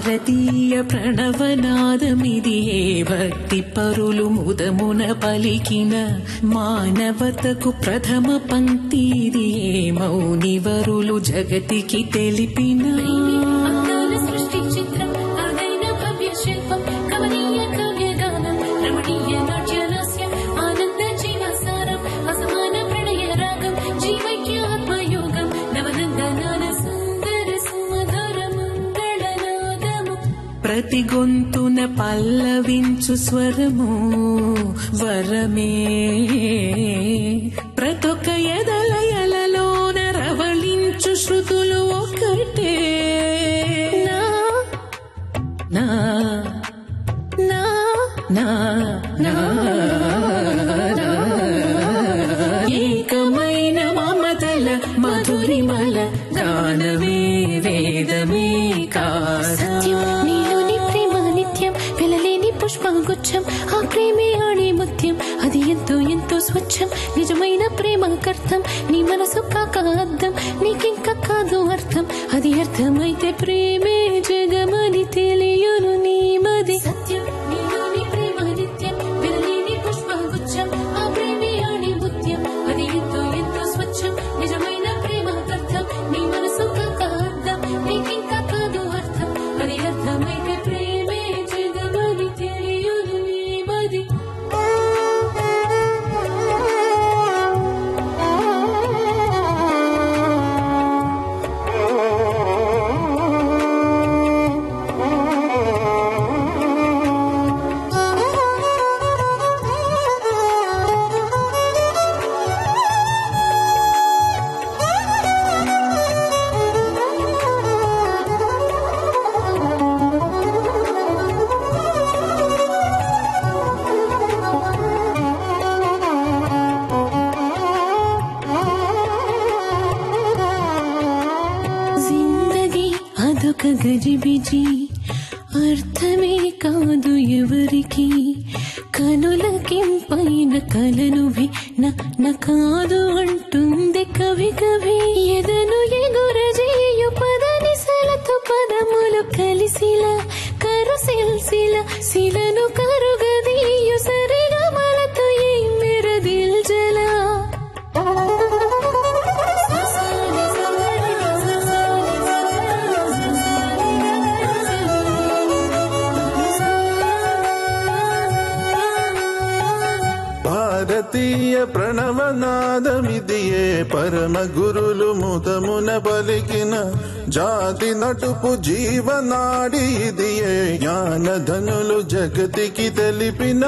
భారతీయ ప్రణవనాదమిది భక్తి పరులు ముదమున పలికిన మానవతకు ప్రథమ పంక్తిది మౌనివరులు జగతికి తెలిపిన సృష్టి చిత్రం అదైన భవ్య శిల్పం కమనీయ కావ్యగానం రమణీయ నాట్యలాస్యం ఆనంద జీవసారం అసమాన ప్రణయ రాగం జీవైక్య ఆత్మయోగం నవనందనాన సుందర సుమధుర మంగళనాదము ప్రతి గొంతున పల్లవించు స్వరము వరమే ప్రతొక్క ఎదలయలలోన రవళించు శృతులు ఒకటే నా నా నా నా ఏకమైన మమతల మధురిమల గానమే వేదమే నీలోని ప్రేమ నిత్యం వెలలేని పుష్పగుచ్చం ఆ ప్రేమే ఆడే ముత్యం అది ఎంతో ఎంతో స్వచ్ఛం నిజమైన ప్రేమ కర్థం నీ మనసు కాక అర్థం నీకింక కాదు అర్థం అది అర్థమైతే ప్రేమే జగమని తెలియను నీ మది సత్యం నీలోని ప్రేమ నిత్యం వెలలేని పుష్పగుచ్చం ఆ ప్రేమే ఆడే ముత్యం అది ఎంతో ఎంతో స్వచ్ఛం నిజమైన ప్రేమ కర్థం నీ మనసు కాక అర్థం నీకింక కాదు అర్థం అది అర్థమైతే ప్రేమే జగమని తెలియను నీ మది జిందగీ అదొక గజిబిజి అర్థమే కాదు ఎవరికి కనులకింపైన కలను కాదు అంటుంది కవి కవి ఎదను ఎగురజేయు పదనిసలతో పదములు కలిసిలా కరుసిల్సిల శిలను కరుగదీయు సరిగమలతో ఈ మెరదిల్జలా భారతీయ ప్రణవనాదమిదియే పరమ గురులు ముదమున పలికిన జాతి నటుపు జీవనాడి ఇదియే జ్ఞానధనులు జగతికి తెలిపిన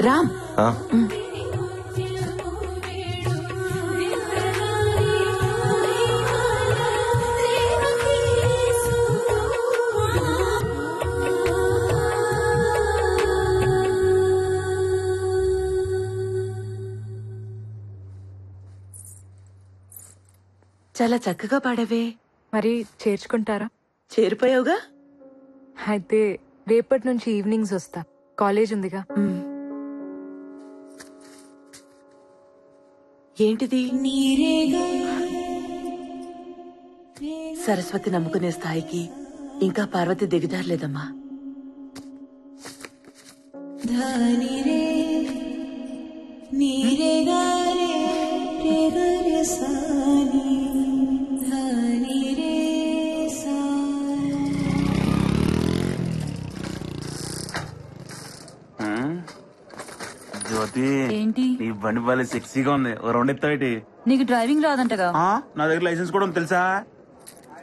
రామ్ చాలా చక్కగా పాడవే. మరి చేర్చుకుంటారా? చేరిపోయావుగా. అయితే రేపటి నుంచి ఈవినింగ్స్ వస్తా, కాలేజ్ ఉందిగా. ఏంటిది? సరస్వతి నమ్ముకునే స్థాయికి ఇంకా పార్వతి దిగజారలేదమ్మా. జ్యోతి, ఏంటి నీ బండి బాలే సెక్సీగా ఉంది. ఓ రౌండ్ ఎత్తావేటి? నీకు డ్రైవింగ్ రాదంటగా? నా దగ్గర లైసెన్స్ కూడా ఉంది తెలుసా?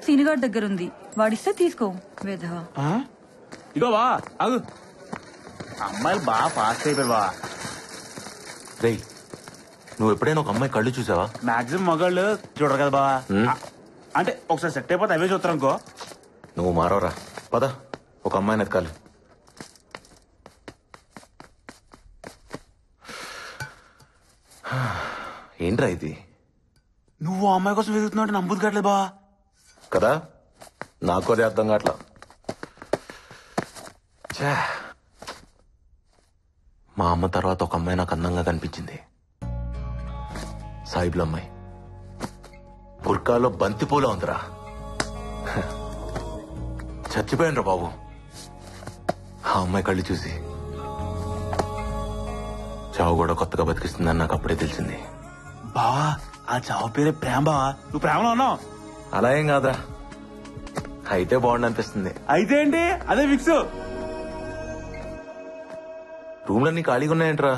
సీనుగాడి దగ్గర ఉంది, వాడిస్తే తీసుకో. వేధవా. ఇగో బా అగు, అమ్మాయిలు బాగా ఫాస్ట్ అయిపోయారు బా. రేయ్, నువ్వు ఎప్పుడైనా ఒక అమ్మాయి కళ్ళు చూసావా? మాక్సిమం మగాళ్ళు చూడరు కదా బా. అంటే ఒకసారి సెట్ అయిపోతే అవే చూస్తారు అనుకో. నువ్వు మారవరా. పద, ఒక అమ్మాయిని ఎత్కాలి. ఏంట్రా ఇది? నువ్వు ఆ అమ్మాయి కోసం వెతుకుతున్నావు అంటే నమ్ముదు కావట్లేదు బా. కదా, నాకు అది అర్థం కావట్లా. మా అమ్మ తర్వాత ఒక అమ్మాయి నాకు అందంగా కనిపించింది. సాయిబుల అమ్మాయి. బుర్కాలో బంతిపూల ఉందిరా. చచ్చిపోయాను రా బాబు ఆ అమ్మాయి కళ్ళు చూసి. చావు కూడా కొత్తగా బతికిస్తుందని నాకు అప్పుడే తెలిసింది. బావా ఆ చావు పేరే ప్రేమ బావా. నువ్వు ప్రేమలో ఉన్నావు. అలా ఏం కాదురా, అయితే బాగుండు అనిపిస్తుంది. అయితే ఏంటి అదే ఫిక్స్. రూమ్లన్నీ ఖాళీగా ఉన్నాయంట్రా.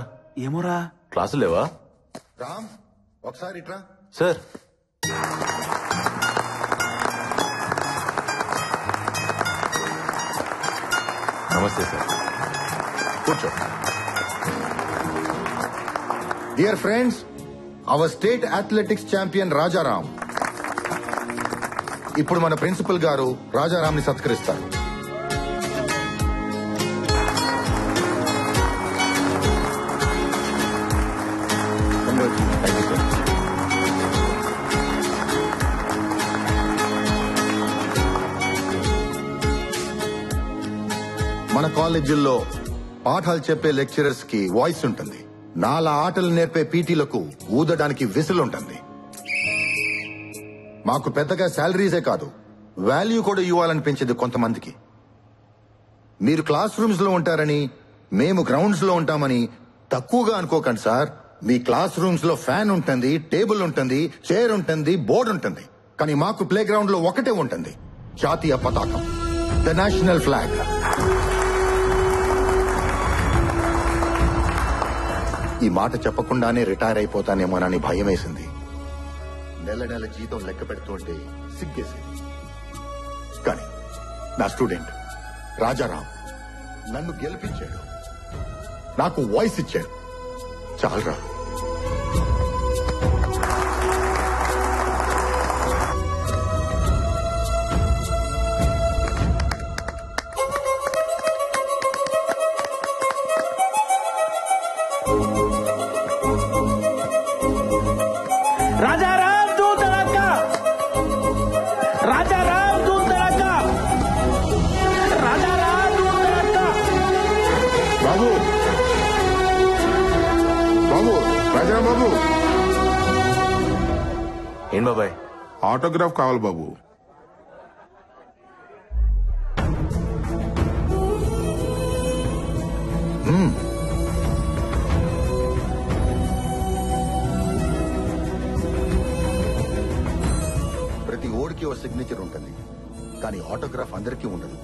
ఏమోరా. క్లాసులు లేవా? రామ్ ఒకసారి ఇట్రా. సార్ నమస్తే సార్, కూర్చో. Dear friends, our state athletics champion Rajaram ఇప్పుడు మన ప్రిన్సిపల్ గారు రాజారాంని సత్కరిస్తారు. మన కాలేజీల్లో పాఠాలు చెప్పే లెక్చరర్స్ కి వాయిస్ ఉంటుంది. నాలా ఆటలు నేర్పే పీటీలకు ఊదడానికి విసులు ఉంటుంది. మాకు పెద్దగా శాలరీసే కాదు, వాల్యూ కూడా ఇవ్వాలనిపించేది కొంతమందికి. మీరు క్లాస్ రూమ్స్ లో ఉంటారని మేము గ్రౌండ్స్ లో ఉంటామని తక్కువగా అనుకోకండి సార్. మీ క్లాస్ రూమ్స్ లో ఫ్యాన్ ఉంటుంది, టేబుల్ ఉంటుంది, చైర్ ఉంటుంది, బోర్డు ఉంటుంది. కానీ మాకు ప్లే గ్రౌండ్ లో ఒకటే ఉంటుంది, జాతీయ పతాకం, ద నేషనల్ ఫ్లాగ్. ఈ మాట చెప్పకుండానే రిటైర్ అయిపోతానేమోనని భయం వేసింది. నెల నెల జీతం లెక్క పెడుతుంటే సిగ్గేసింది. కానీ నా స్టూడెంట్ రాజారాం నన్ను గెలిపించాడు, నాకు వాయిస్ ఇచ్చాడు. చాలరా. రాజారాం తూ తడక్క, రాజారాం తూ తడక్క, రాజారాం తూ తడక్క. బాబు బాబు రాజారాం బాబు. ఏం బాబాయ్? ఆటోగ్రాఫ్ కావాలి బాబు. ప్రతి ఓడికి ఓ సిగ్నేచర్ ఉంటుంది, కానీ ఆటోగ్రాఫ్ అందరికీ ఉండదు.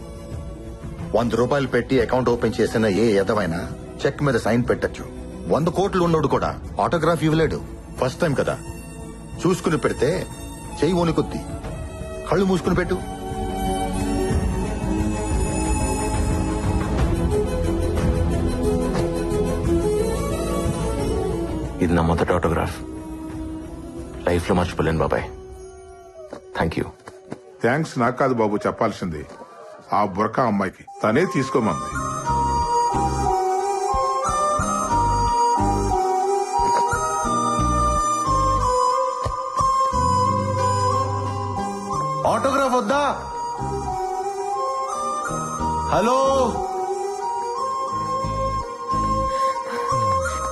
100 రూపాయలు పెట్టి అకౌంట్ ఓపెన్ చేసిన ఏ ఎదవైనా చెక్ మీద సైన్ పెట్టచ్చు. 100 కోట్లు ఉన్నోడు కూడా ఆటోగ్రాఫ్ ఇవ్వలేడు. ఫస్ట్ టైం కదా, చూసుకుని పెడితే చెయ్యి వణుకుద్ది. కళ్ళు మూసుకుని పెట్టు. ఇది నా మొదటి ఆటోగ్రాఫ్. లైఫ్ లో మర్చిపోలేను బాబాయ్. Thank you. థ్యాంక్స్ నాకు కాదు బాబు చెప్పాల్సింది, ఆ బుర్కా అమ్మాయికి. తనే తీసుకోమంది. ఆటోగ్రాఫ్ వద్దా? హలో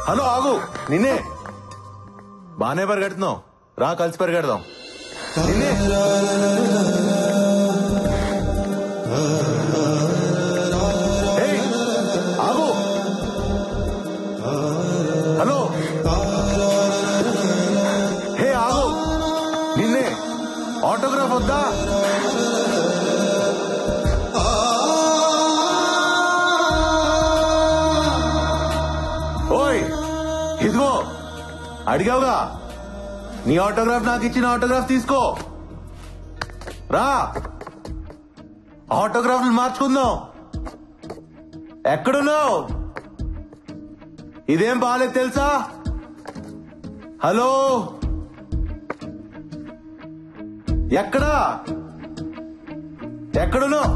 హలో, ఆగు. నిన్నే. బానే పరిగెడుతున్నావు, రా కలిసి పరిగెడదాం. నిన్నే. ఏయ్, ఆగు. హలో, హే ఆగు. నిన్నే. ఆటోగ్రాఫ్ వద్దా? ఓయ్, ఇదిగో అడిగావుగా, నీ ఆటోగ్రాఫ్ నాకు ఇచ్చిన ఆటోగ్రాఫ్ తీసుకో. రా, ఆటోగ్రాఫ్లు మార్చుకుందాం. ఎక్కడున్నావు? ఇదేం బాలేదు తెలుసా? హలో, ఎక్కడా? ఎక్కడున్నావు?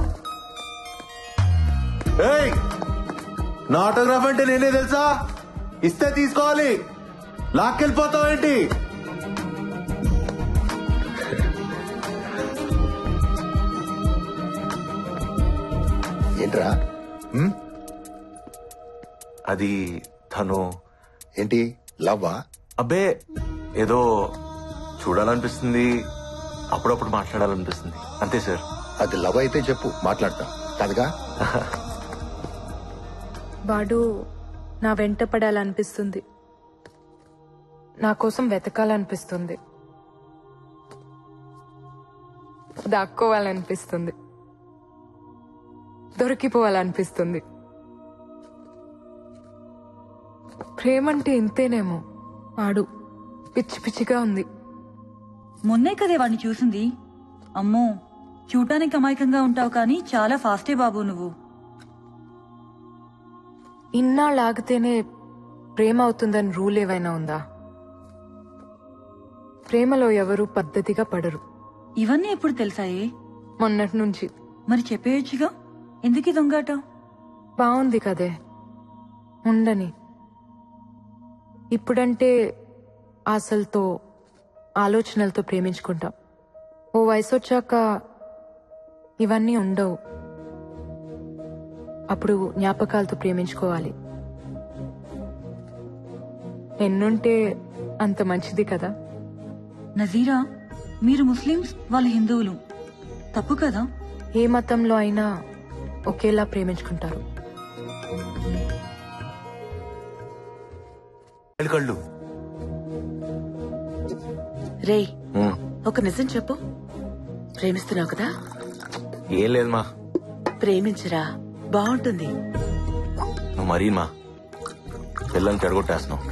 ఏయ్, నా ఆటోగ్రాఫ్ అంటే నేనే తెలుసా? ఇస్తే తీసుకోవాలి, లాక్కెళ్ళిపోతావు ఏంటి? ఏంట్రా హ్మ్? అది తను ఏంటి లవ్వా? అబ్బే ఏదో చూడాలనిపిస్తుంది, అప్పుడప్పుడు మాట్లాడాలనిపిస్తుంది, అంతే సార్. అది లవ్ అయితే చెప్పు, మాట్లాడతా కాదుగా. వాడు నా వెంట పడాలనిపిస్తుంది, నా కోసం వెతకాలనిపిస్తుంది, దాక్కోవాలనిపిస్తుంది, దొరికిపోవాలనిపిస్తుంది. ప్రేమంటే ఇంతేనేమో. వాడు పిచ్చి పిచ్చిగా ఉంది. మొన్నే కదే వాడిని చూసింది. అమ్మో, చూడటానికి అమాయకంగా ఉంటావు కానీ చాలా ఫాస్టే బాబు నువ్వు. ఇన్నాళ్ళు ఆగితేనే ప్రేమ అవుతుందని రూల్ ఏవైనా ఉందా? ప్రేమలో ఎవరు పద్ధతిగా పడరు. ఇవన్నీ ఎప్పుడు తెలిసాయే? మొన్నటి నుంచి. మరి చెప్పేయచ్చుగా, ఎందుకు ఈ దొంగాట? బాగుంది కదే, ఉండని. ఇప్పుడంటే ఆశలతో ఆలోచనలతో ప్రేమించుకుంటాం. ఓ వయసు వచ్చాక ఇవన్నీ ఉండవు. అప్పుడు జ్ఞాపకాలతో ప్రేమించుకోవాలి. ఎన్నుంటే అంత మంచిది కదా. నజీరా, మీరు ముస్లిమ్స్, వాళ్ళు హిందువులు, తప్పు కదా? ఏ మతంలో అయినా ఒకేలా ప్రేమించుకుంటారు. కళ్ళు రేయ్, ఒక నిజం చెప్పు. ప్రేమిస్తున్నావు కదా? ఏం లేదు మా. ప్రేమించరా, బాగుంటుంది. నువ్వు మరీ మా పిల్లల్ని చెడగొట్టేస్తున్నావు.